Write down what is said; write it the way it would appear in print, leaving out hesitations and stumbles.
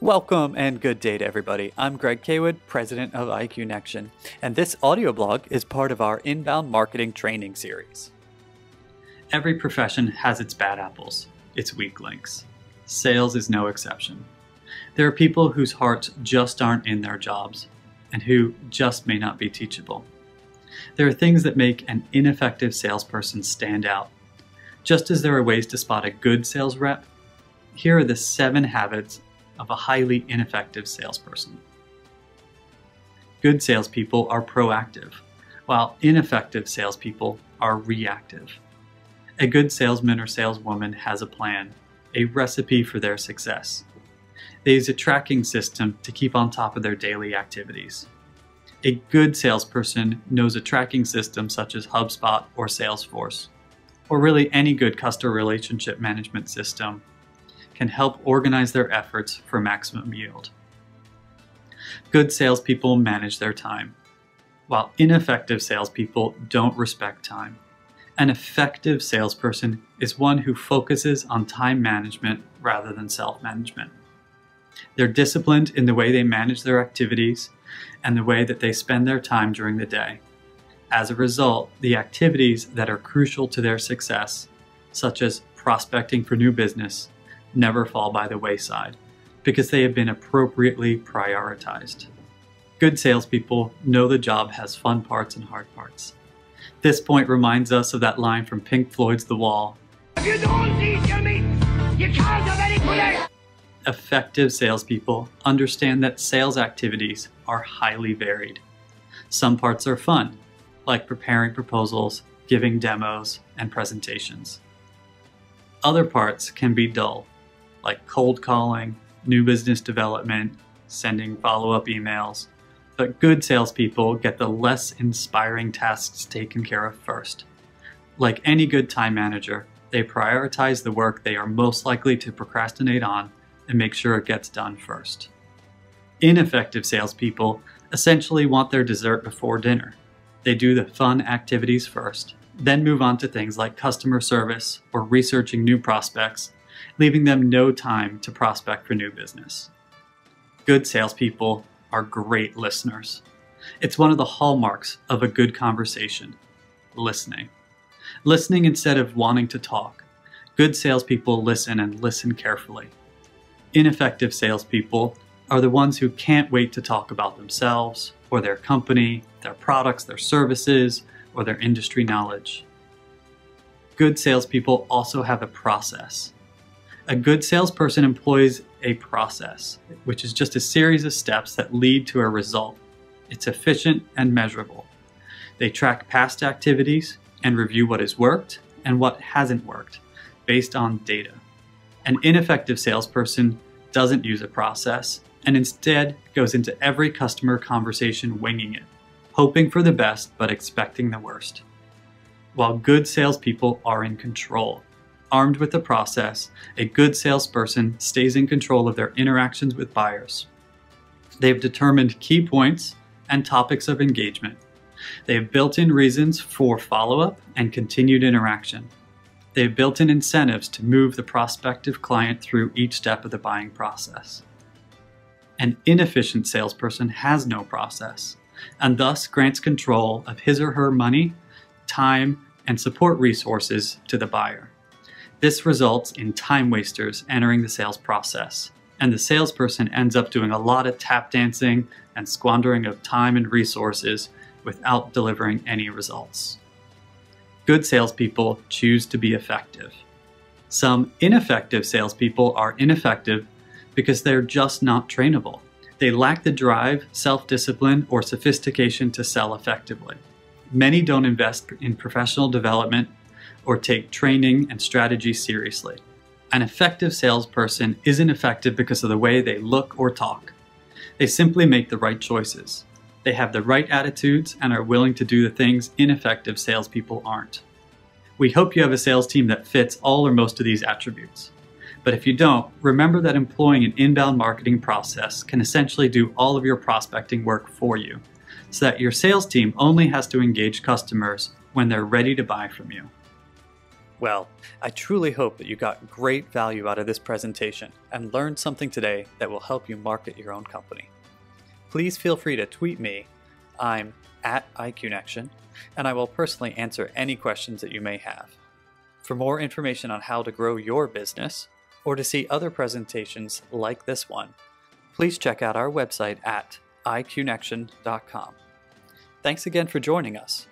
Welcome and good day to everybody. I'm Greg Kaywood, president of IQ Nexion, and this audio blog is part of our inbound marketing training series. Every profession has its bad apples, its weak links. Sales is no exception. There are people whose hearts just aren't in their jobs and who just may not be teachable. There are things that make an ineffective salesperson stand out. Just as there are ways to spot a good sales rep, here are the 7 habits of a highly ineffective salesperson. Good salespeople are proactive, while ineffective salespeople are reactive. A good salesman or saleswoman has a plan, a recipe for their success. They use a tracking system to keep on top of their daily activities. A good salesperson knows a tracking system such as HubSpot or Salesforce, or really any good customer relationship management system, can help organize their efforts for maximum yield. Good salespeople manage their time, while ineffective salespeople don't respect time. An effective salesperson is one who focuses on time management rather than self-management. They're disciplined in the way they manage their activities and the way that they spend their time during the day. As a result, the activities that are crucial to their success, such as prospecting for new business, never fall by the wayside because they have been appropriately prioritized. Good salespeople know the job has fun parts and hard parts. This point reminds us of that line from Pink Floyd's The Wall. If you don't eat your meat, you can't have any pudding. Effective salespeople understand that sales activities are highly varied. Some parts are fun, like preparing proposals, giving demos, and presentations. Other parts can be dull, like cold calling, new business development, sending follow-up emails. But good salespeople get the less inspiring tasks taken care of first. Like any good time manager, they prioritize the work they are most likely to procrastinate on and make sure it gets done first. Ineffective salespeople essentially want their dessert before dinner. They do the fun activities first, then move on to things like customer service or researching new prospects, leaving them no time to prospect for new business. Good salespeople are great listeners. It's one of the hallmarks of a good conversation: listening. Listening instead of wanting to talk. Good salespeople listen and listen carefully. Ineffective salespeople are the ones who can't wait to talk about themselves or their company, their products, their services, or their industry knowledge. Good salespeople also have a process. A good salesperson employs a process, which is just a series of steps that lead to a result. It's efficient and measurable. They track past activities and review what has worked and what hasn't worked based on data. An ineffective salesperson doesn't use a process and instead goes into every customer conversation winging it, hoping for the best but expecting the worst. While good salespeople are in control. Armed with the process, a good salesperson stays in control of their interactions with buyers. They've determined key points and topics of engagement. They have built-in reasons for follow-up and continued interaction. They have built-in incentives to move the prospective client through each step of the buying process. An inefficient salesperson has no process, and thus grants control of his or her money, time, and support resources to the buyer. This results in time wasters entering the sales process, and the salesperson ends up doing a lot of tap dancing and squandering of time and resources without delivering any results. Good salespeople choose to be effective. Some ineffective salespeople are ineffective because they're just not trainable. They lack the drive, self-discipline, or sophistication to sell effectively. Many don't invest in professional development or take training and strategy seriously. An effective salesperson isn't effective because of the way they look or talk. They simply make the right choices. They have the right attitudes and are willing to do the things ineffective salespeople aren't. We hope you have a sales team that fits all or most of these attributes. But if you don't, remember that employing an inbound marketing process can essentially do all of your prospecting work for you, so that your sales team only has to engage customers when they're ready to buy from you. Well, I truly hope that you got great value out of this presentation and learned something today that will help you market your own company. Please feel free to tweet me. I'm @iConnection, and I will personally answer any questions that you may have. For more information on how to grow your business, or to see other presentations like this one, please check out our website at iConnection.com. Thanks again for joining us.